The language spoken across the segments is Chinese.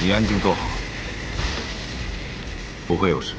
你安静坐好，不会有事。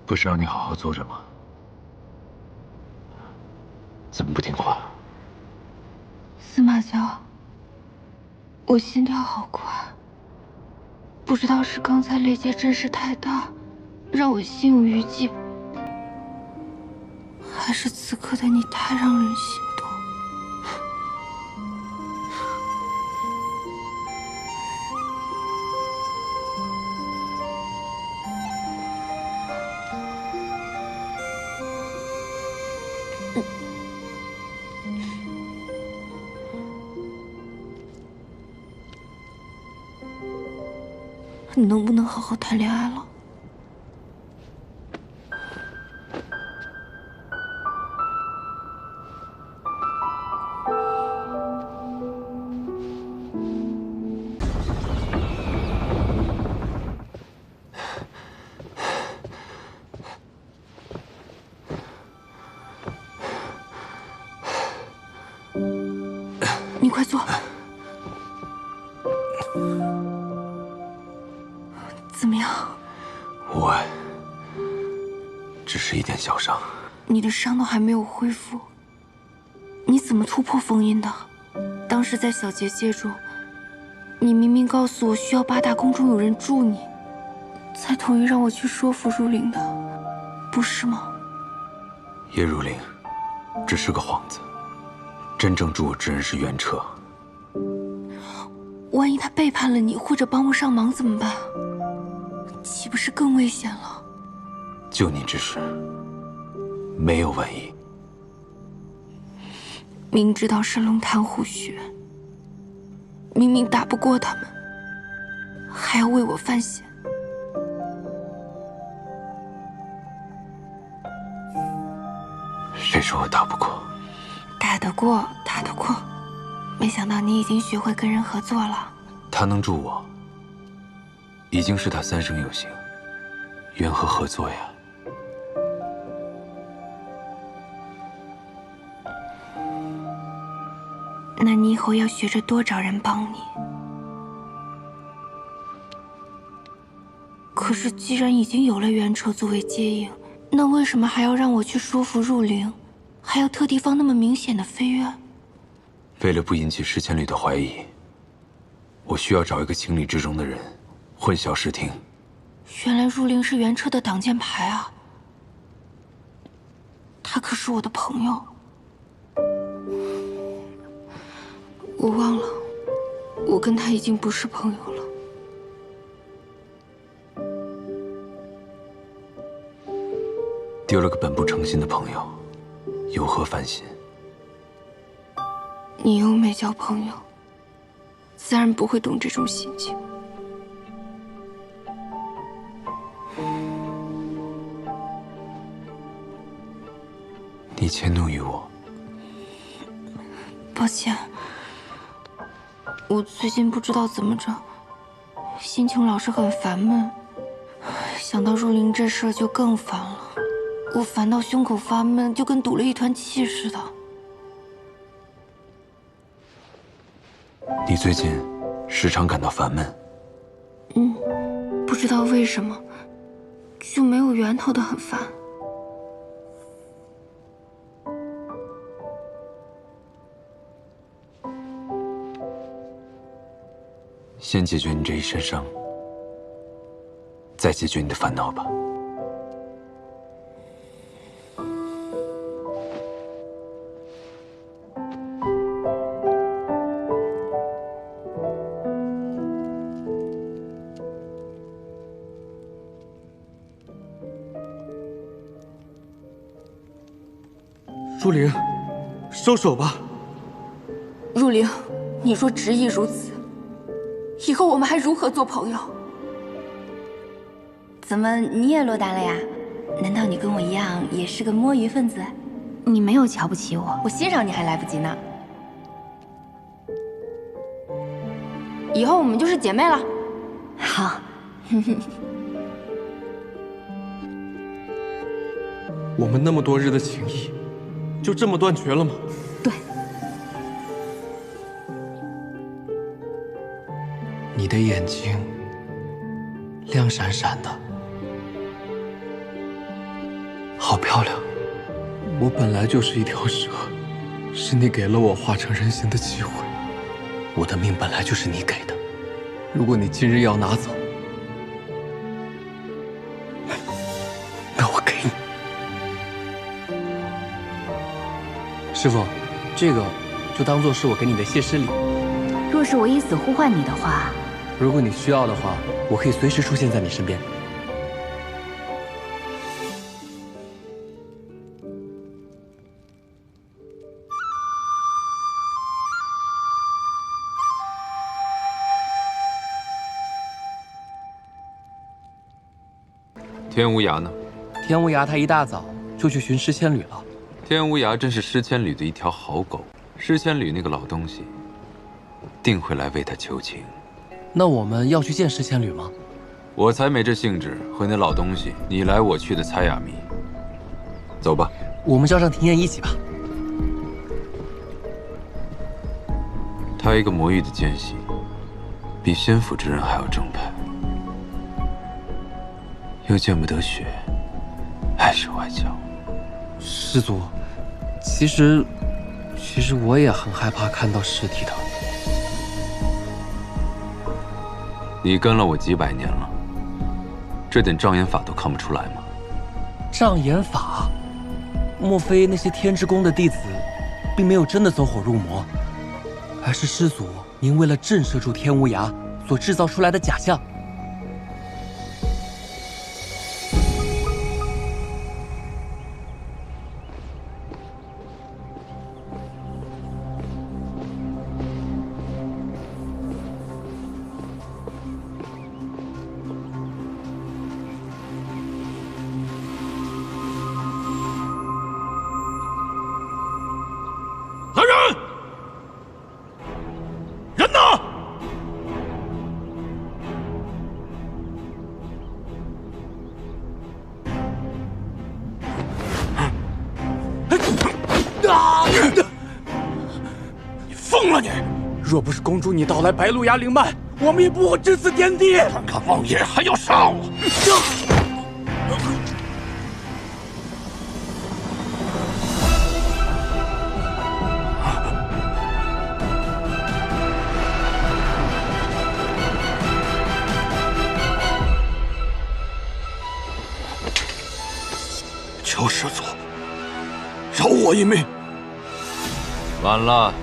不是让你好好坐着吗？怎么不听话？司马萧，我心跳好快，不知道是刚才雷劫阵势太大，让我心有余悸，还是此刻的你太让人心动。你能不能好好谈恋爱了？你快坐。怎么样？我只是一点小伤。你的伤都还没有恢复，你怎么突破封印的？当时在小结界中，你明明告诉我需要8大宫中有人助你，才同意让我去说服如灵的，不是吗？叶如灵只是个幌子，真正助我之人是袁彻。万一他背叛了你，或者帮不上忙怎么办？岂不是更危险了？救你之时，没有万一。明知道是龙潭虎穴，明明打不过他们，还要为我犯险。谁说我打不过？打得过，打得过。没想到你已经学会跟人合作了。他能助我，已经是他3生有幸，缘何合作呀？那你以后要学着多找人帮你。可是既然已经有了袁彻作为接应，那为什么还要让我去说服入灵，还要特地放那么明显的飞跃？为了不引起诗千旅的怀疑，我需要找一个情理之中的人，混淆视听。原来入灵是袁彻的挡箭牌啊！他可是我的朋友。我忘了，我跟他已经不是朋友了。丢了个本不诚信的朋友，有何烦心？你又没交朋友，自然不会懂这种心情。你迁怒于我，抱歉，我最近不知道怎么着，心情老是很烦闷，想到入灵这事儿就更烦了。我烦到胸口发闷，就跟堵了一团气似的。你最近时常感到烦闷？不知道为什么，就没有源头的很烦。先解决你这一身伤，再解决你的烦恼吧。入灵，收手吧。入灵，你若执意如此，以后我们还如何做朋友？怎么你也落单了呀？难道你跟我一样也是个摸鱼分子？你没有瞧不起我，我欣赏你还来不及呢。以后我们就是姐妹了。好，我们那么多日的情谊，就这么断绝了吗？对。你的眼睛亮闪闪的，好漂亮。我本来就是一条蛇，是你给了我化成人形的机会。我的命本来就是你给的，如果你今日要拿走，那我给你。师傅，这个就当做是我给你的谢师礼。若是我以死呼唤你的话，如果你需要的话，我可以随时出现在你身边。天无涯呢？天无涯他一大早就去寻诗千旅了。天无涯真是诗千旅的一条好狗，诗千旅那个老东西，定会来为他求情。那我们要去见诗千旅吗？我才没这兴致和那老东西你来我去的猜哑谜。走吧，我们叫上庭燕一起吧。他一个魔域的奸细，比仙府之人还要正派，又见不得血，碍手碍脚。师祖，其实我也很害怕看到尸体的。你跟了我几百年了，这点障眼法都看不出来吗？障眼法？莫非那些天之宫的弟子，并没有真的走火入魔，而是师祖您为了震慑住天无涯所制造出来的假象？来人！人呢？你疯了你！若不是公主你盗来白鹿牙灵脉，我们也不会至此颠地。看看王爷还要杀我！求师祖饶我一命。晚了。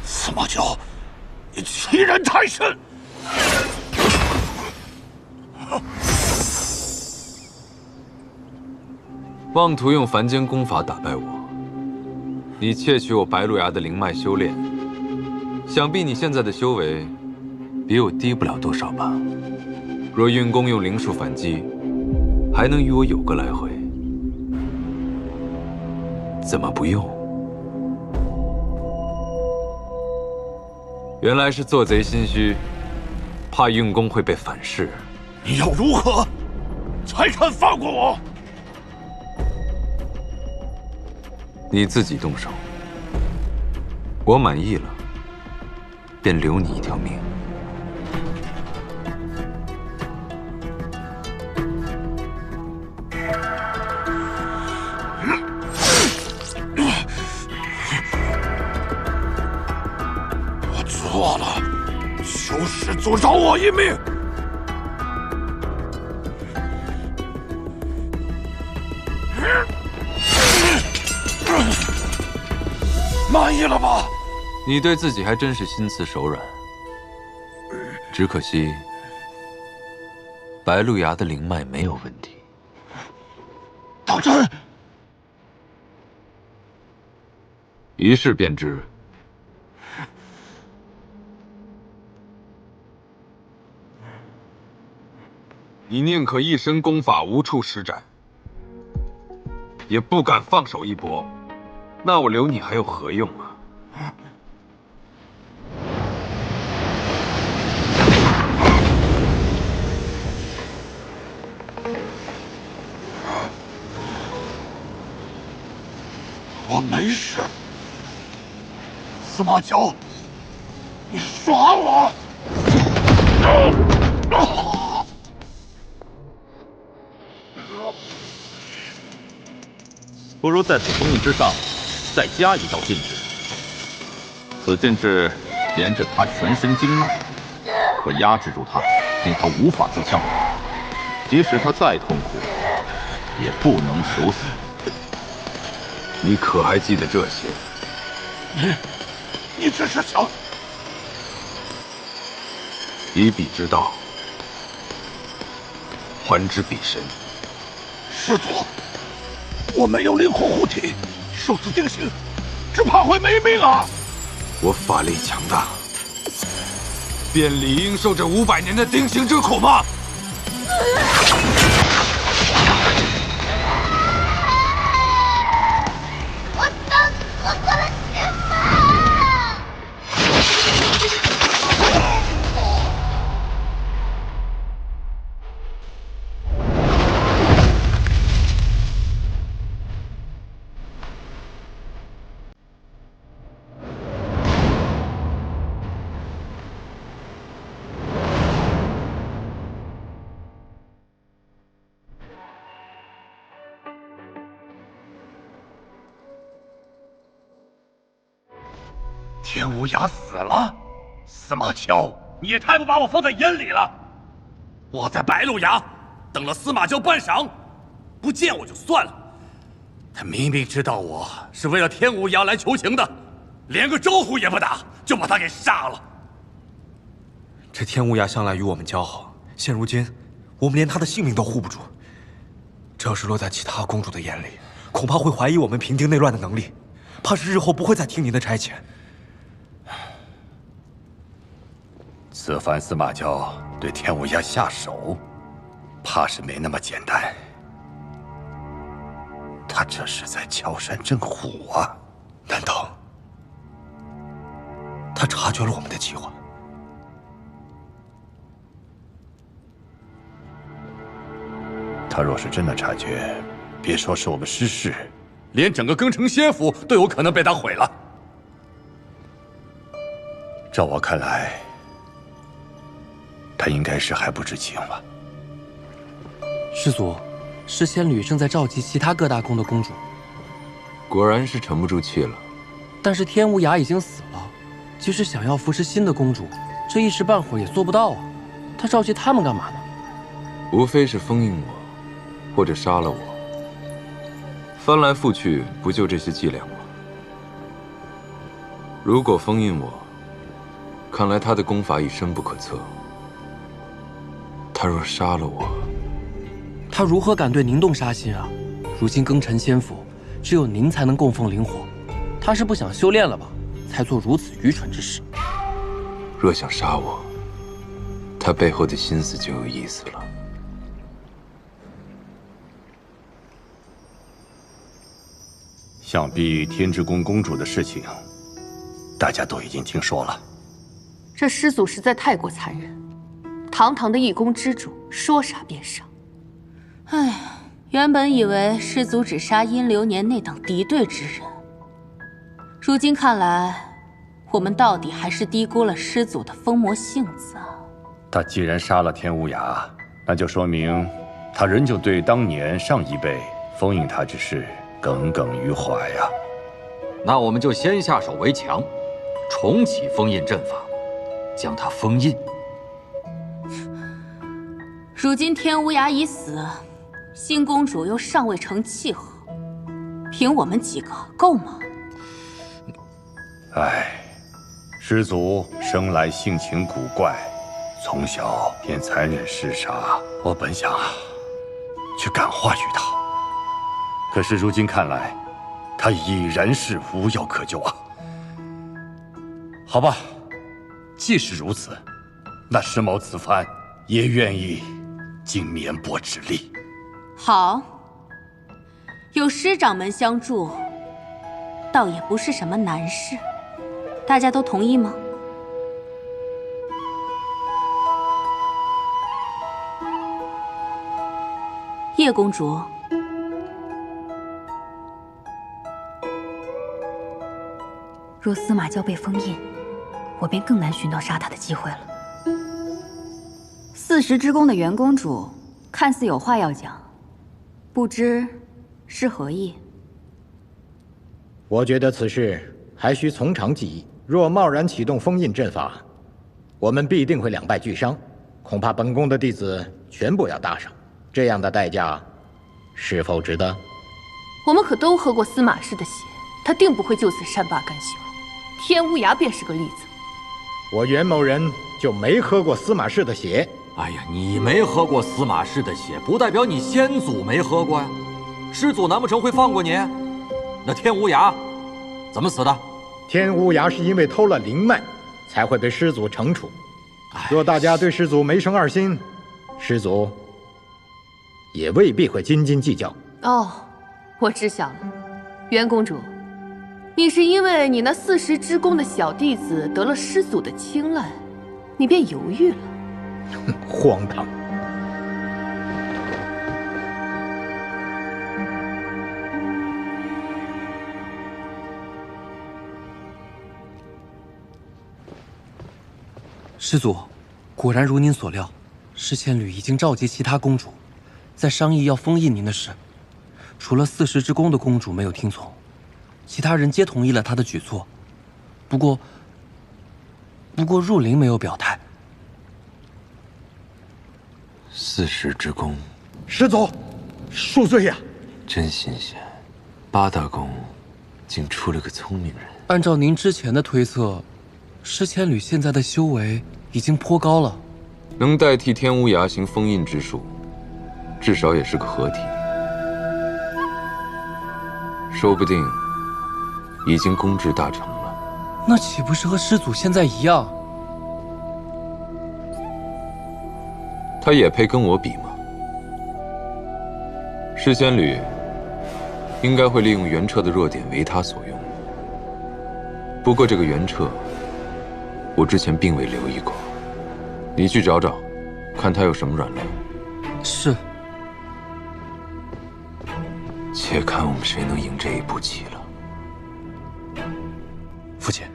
司马昭，你欺人太甚！妄图用凡间功法打败我，你窃取我白鹿崖的灵脉修炼，想必你现在的修为比我低不了多少吧？若运功用灵术反击，还能与我有个来回，怎么不用？原来是做贼心虚，怕运功会被反噬。你要如何才肯放过我？你自己动手，我满意了，便留你一条命。我错了，求师祖饶我一命。满意了吧？你对自己还真是心慈手软，只可惜白鹿崖的灵脉没有问题。当真？一试便知。你宁可一身功法无处施展，也不敢放手一搏，那我留你还有何用啊？我没事。司马昭，你耍我！不如在此封印之上再加一道禁制。此禁制连着他全身经脉，可压制住他，令他无法自强。即使他再痛苦，也不能求死。你可还记得这些？你这是想以彼之道，还之彼身。师祖，我没有灵魂护体，受此定刑，只怕会没命啊！我法力强大，便理应受这500年的定刑之苦吗？天无涯死了，司马昭，你也太不把我放在眼里了。我在白鹿崖等了司马昭半晌，不见我就算了，他明明知道我是为了天无涯来求情的，连个招呼也不打，就把他给杀了。这天无涯向来与我们交好，现如今我们连他的性命都护不住。这要是落在其他公主的眼里，恐怕会怀疑我们平定内乱的能力，怕是日后不会再听您的差遣。此番司马昭对天无涯下手，怕是没那么简单。他这是在敲山震虎啊！难道他察觉了我们的计划？他若是真的察觉，别说是我们失势，连整个庚城仙府都有可能被他毁了。照我看来，他应该是还不知情吧。师祖，是仙侣正在召集其他各大宫的公主，果然是沉不住气了。但是天无涯已经死了，即使想要扶持新的公主，这一时半会儿也做不到啊。他召集他们干嘛呢？无非是封印我，或者杀了我。翻来覆去，不就这些伎俩吗？如果封印我，看来他的功法已深不可测。他若杀了我，他如何敢对您动杀心啊？如今庚辰仙府，只有您才能供奉灵火。他是不想修炼了吧？才做如此愚蠢之事。若想杀我，他背后的心思就有意思了。想必天之宫公主的事情，大家都已经听说了。这师祖实在太过残忍，堂堂的一宫之主，说杀便杀。哎呀，原本以为师祖只杀阴流年那等敌对之人，如今看来，我们到底还是低估了师祖的疯魔性子啊！他既然杀了天无涯，那就说明他仍旧对当年上一辈封印他之事耿耿于怀呀。那我们就先下手为强，重启封印阵法，将他封印。如今天无涯已死，新公主又尚未成契合，凭我们几个够吗？唉，师祖生来性情古怪，从小便残忍嗜杀。我本想去感化于他，可是如今看来，他已然是无药可救啊。好吧，既是如此，那石某此番也愿意尽绵薄之力。好，有师掌门相助，倒也不是什么难事。大家都同意吗？叶公主，若司马昭被封印，我便更难寻到杀他的机会了。40之宫的袁公主看似有话要讲，不知是何意？我觉得此事还需从长计议。若贸然启动封印阵法，我们必定会两败俱伤，恐怕本宫的弟子全部要搭上。这样的代价，是否值得？我们可都喝过司马氏的血，他定不会就此善罢甘休。天无涯便是个例子。我袁某人就没喝过司马氏的血。哎呀，你没喝过司马氏的血，不代表你先祖没喝过呀。师祖难不成会放过你？那天无涯怎么死的？天无涯是因为偷了灵脉，才会被师祖惩处。若大家对师祖没生二心，师祖也未必会斤斤计较。哦，我知晓了，袁公主，你是因为你那40之宫的小弟子得了师祖的青睐，你便犹豫了。荒唐！师祖，果然如您所料，侍千旅已经召集其他公主，在商议要封印您的事。除了40之宫的公主没有听从，其他人皆同意了他的举措。不过入灵没有表态。40之宫，师祖，恕罪呀！真新鲜，八大宫竟出了个聪明人。按照您之前的推测，侍千旅现在的修为已经颇高了，能代替天无涯行封印之术，至少也是个合体。说不定已经攻至大成了。那岂不是和师祖现在一样？他也配跟我比吗？侍仙旅应该会利用袁彻的弱点为他所用。不过这个袁彻，我之前并未留意过。你去找找，看他有什么软肋。是。且看我们谁能赢这一步棋了。父亲，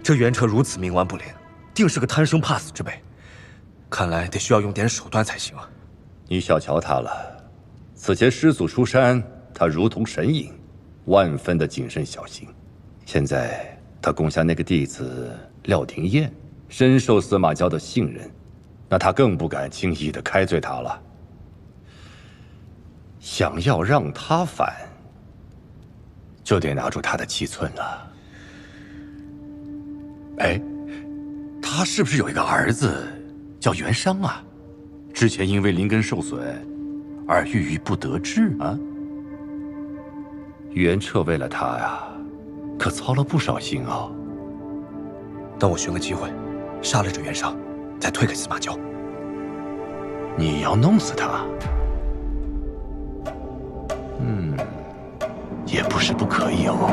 这袁彻如此冥顽不灵，定是个贪生怕死之辈。看来得需要用点手段才行啊！你小瞧他了。此前师祖出山，他如同神隐，万分的谨慎小心。现在他攻下那个弟子廖廷彦，深受司马娇的信任，那他更不敢轻易的开罪他了。想要让他反，就得拿出他的七寸了。哎，他是不是有一个儿子叫袁商啊？之前因为灵根受损而郁郁不得志啊？袁彻为了他呀，可操了不少心啊。等我寻个机会，杀了这袁商，再推给司马娇。你要弄死他？也不是不可以哦。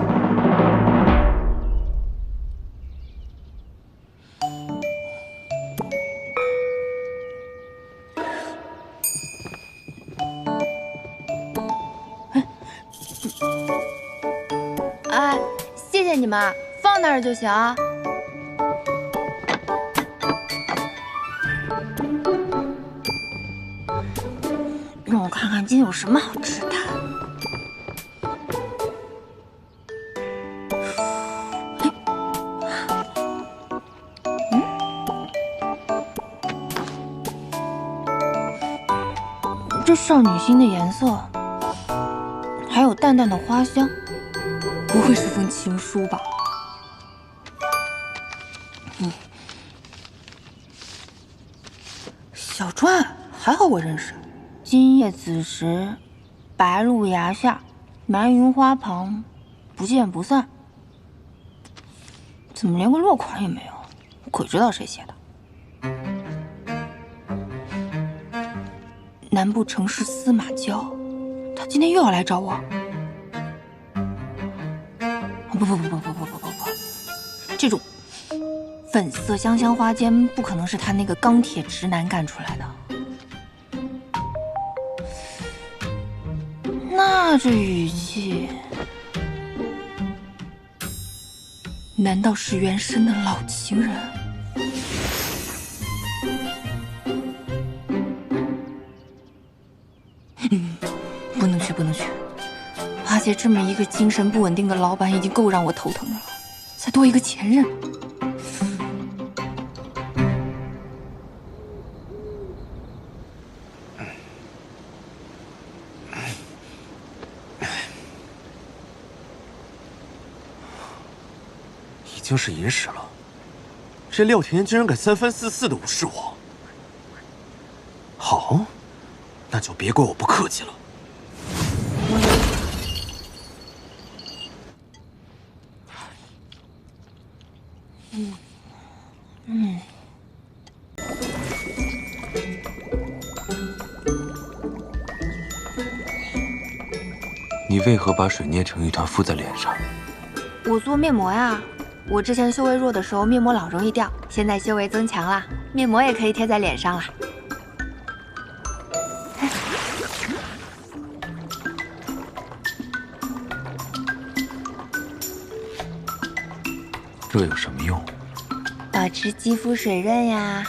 哎，谢谢你们，放那儿就行。让我看看今天有什么好吃的。这少女心的颜色，还有淡淡的花香，不会是封情书吧？小传，还好我认识。今夜子时，白露崖下，埋云花旁，不见不散。怎么连个落款也没有？鬼知道谁写的。难不成是司马娇？他今天又要来找我？不，这种粉色香香花间不可能是他那个钢铁直男干出来的。那这语气，难道是原生的老情人？不能去！阿杰这么一个精神不稳定的老板已经够让我头疼的了，再多一个前任。已经是寅时了，这廖天竟然敢三番四次的无视我。好，那就别怪我不客气了。你为何把水捏成一团敷在脸上？我做面膜呀。我之前修为弱的时候，面膜老容易掉，现在修为增强了，面膜也可以贴在脸上了。这有什么用？保持肌肤水润呀。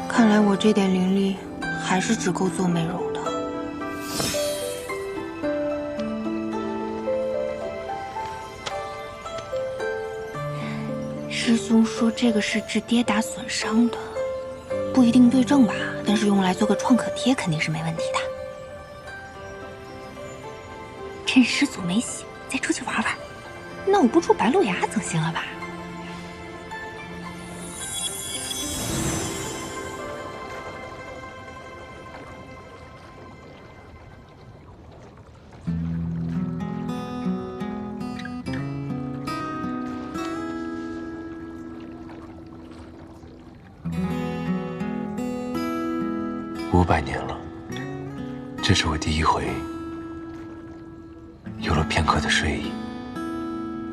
看来我这点灵力还是只够做美容的。师兄说这个是治跌打损伤的，不一定对症吧，但是用来做个创可贴肯定是没问题的。趁师祖没醒，再出去玩玩。那我不出白鹿崖总行了吧？500年了，这是我第一回有了片刻的睡意，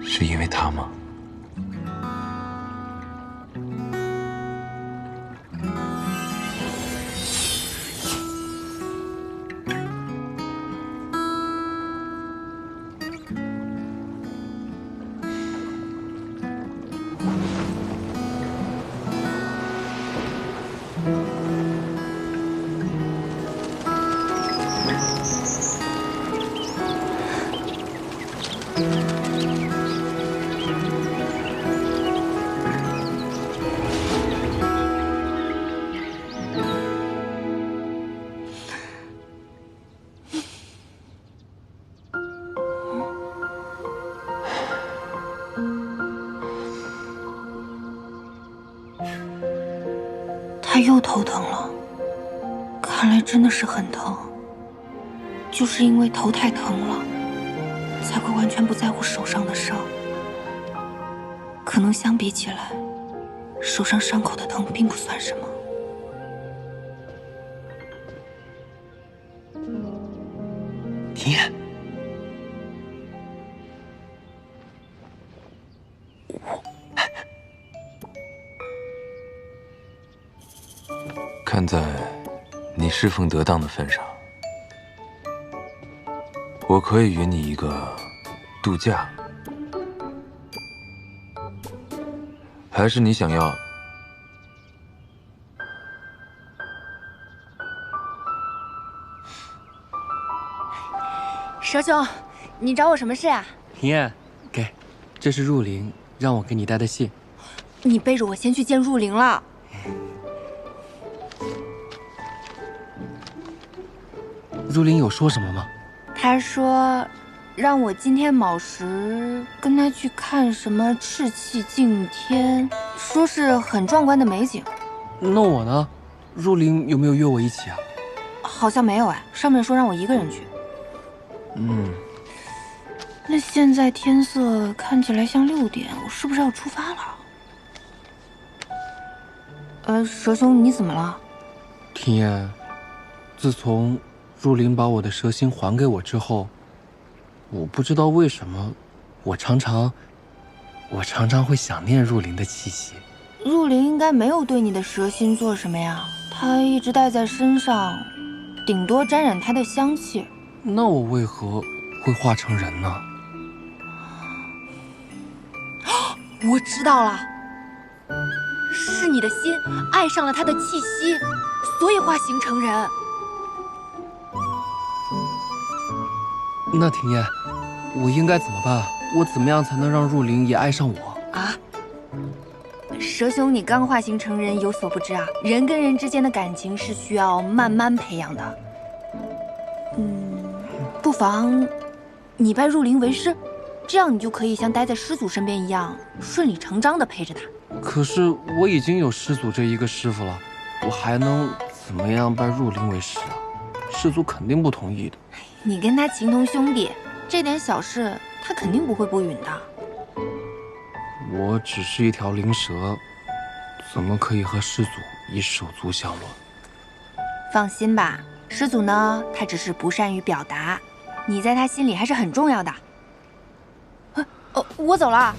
是因为他吗？他又头疼了，看来真的是很疼。就是因为头太疼了，才会完全不在乎手上的伤。可能相比起来，手上伤口的疼并不算什么。婷燕，看在你侍奉得当的份上，我可以允你一个度假。还是你想要？蛇兄，你找我什么事啊？婷燕，给，这是入灵让我给你带的信。你背着我先去见入灵了。入灵有说什么吗？他说，让我今天卯时跟他去看什么赤气净天，说是很壮观的美景。那我呢？入灵有没有约我一起啊？好像没有哎，上面说让我一个人去。那现在天色看起来像6点，我是不是要出发了？蛇兄，你怎么了？婷燕，自从入灵把我的蛇心还给我之后，我不知道为什么，我常常会想念入灵的气息。入灵应该没有对你的蛇心做什么呀，他一直带在身上，顶多沾染它的香气。那我为何会化成人呢？我知道了，是你的心爱上了他的气息，所以化形成人。那婷燕，我应该怎么办？我怎么样才能让入灵也爱上我啊？蛇兄，你刚化形成人，有所不知啊，人跟人之间的感情是需要慢慢培养的。不妨你拜入灵为师，这样你就可以像待在师祖身边一样，顺理成章地陪着他。可是我已经有师祖这一个师傅了，我还能怎么样拜入灵为师啊？师祖肯定不同意的。你跟他情同兄弟，这点小事他肯定不会不允的。我只是一条灵蛇，怎么可以和师祖以手足相论？放心吧，师祖呢，他只是不善于表达，你在他心里还是很重要的。我走了。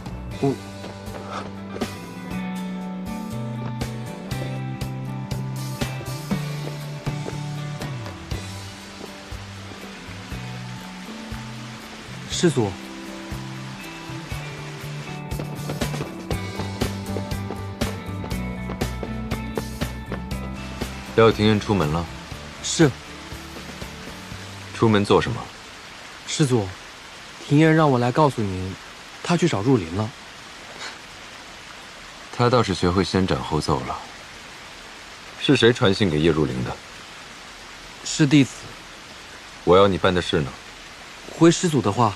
师祖，廖廷琰出门了。是。出门做什么？师祖，廷琰让我来告诉您，他去找入灵了。他倒是学会先斩后奏了。是谁传信给叶入灵的？是弟子。我要你办的事呢？回师祖的话，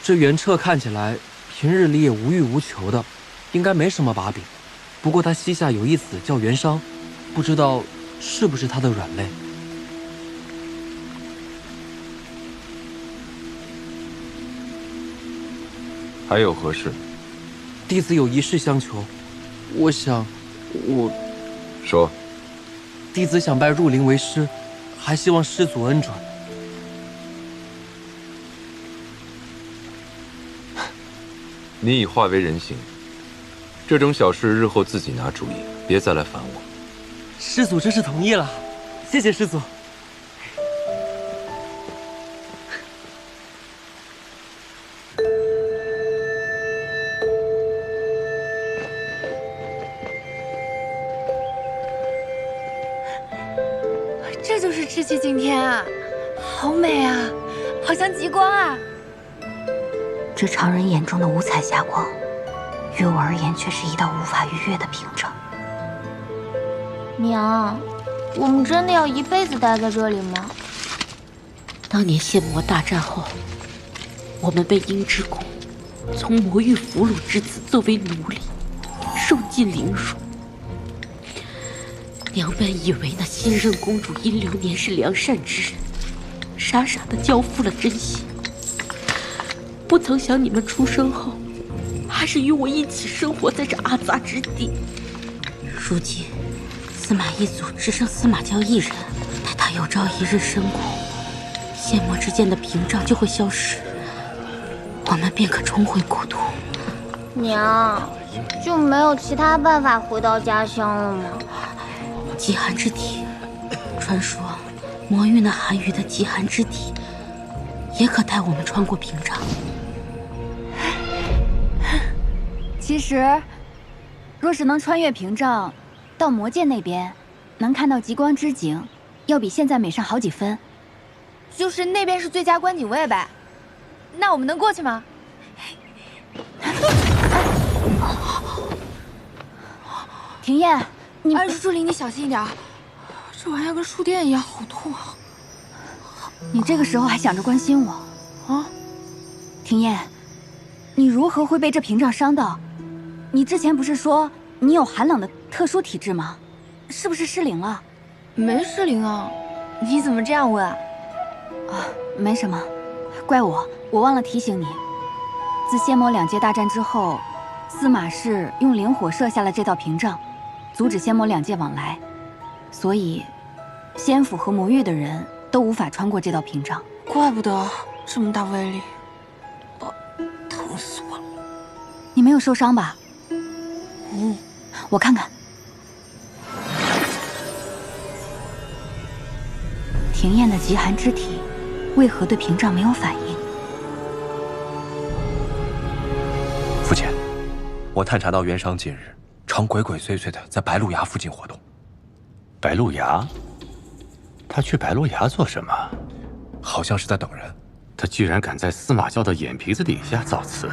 这袁彻看起来平日里也无欲无求的，应该没什么把柄。不过他膝下有一子叫袁商，不知道是不是他的软肋。还有何事？弟子有一事相求，我想，说。弟子想拜入灵为师，还希望师祖恩准。你已化为人形，这种小事日后自己拿主意，别再来烦我。师祖真是同意了，谢谢师祖。这就是赤气净天啊，好美啊，好像极光啊。这常人眼中的五彩霞光，于我而言却是一道无法逾越的屏障。娘，我们真的要一辈子待在这里吗？当年献魔大战后，我们被鹰之宫从魔域俘虏之子作为奴隶，受尽凌辱。娘本以为那新任公主殷流年是良善之人，傻傻的交付了真心，不曾想你们出生后，还是与我一起生活在这阿杂之地。如今，司马一族只剩司马娇一人，待他有朝一日身故，仙魔之间的屏障就会消失，我们便可重回故土。娘，就没有其他办法回到家乡了吗？极寒之体，传说魔域那寒余的极寒之体，也可带我们穿过屏障。其实，若是能穿越屏障，到魔界那边，能看到极光之景，要比现在美上好几分。就是那边是最佳观景位呗。那我们能过去吗？庭砚，你朱琳，你小心一点，这玩意儿跟触电一样，好痛啊！你这个时候还想着关心我啊？庭砚，你如何会被这屏障伤到？你之前不是说你有寒冷的特殊体质吗？是不是失灵了？没失灵啊，你怎么这样问啊？啊，没什么，怪我忘了提醒你。自仙魔两界大战之后，司马氏用灵火设下了这道屏障，阻止仙魔两界往来，所以仙府和魔域的人都无法穿过这道屏障。怪不得这么大威力，疼死我了！你没有受伤吧？我看看。庭砚的极寒之体，为何对屏障没有反应？父亲，我探查到袁商近日常鬼鬼祟祟的在白鹿崖附近活动。白鹿崖？他去白鹿崖做什么？好像是在等人。他居然敢在司马娇的眼皮子底下造次，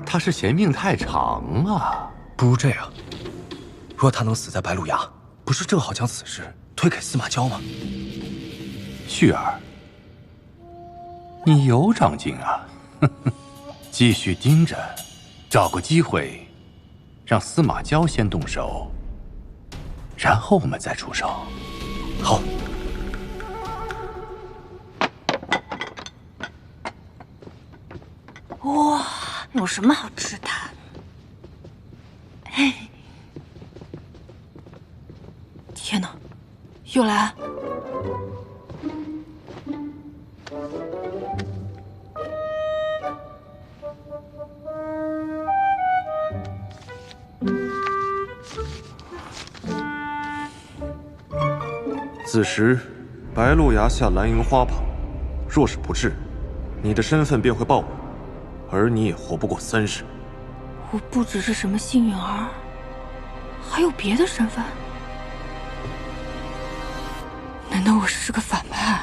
他是嫌命太长啊！不如这样，若他能死在白鹿崖，不是正好将此事推给司马娇吗？旭儿，你有长进啊！继续盯着，找个机会，让司马娇先动手，然后我们再出手。好。哇，有什么好吃的？嘿，天哪，又来！此时，白鹿崖下蓝银花旁，若是不治，你的身份便会暴露，而你也活不过30。我不只是什么幸运儿，还有别的身份？难道我是个反派？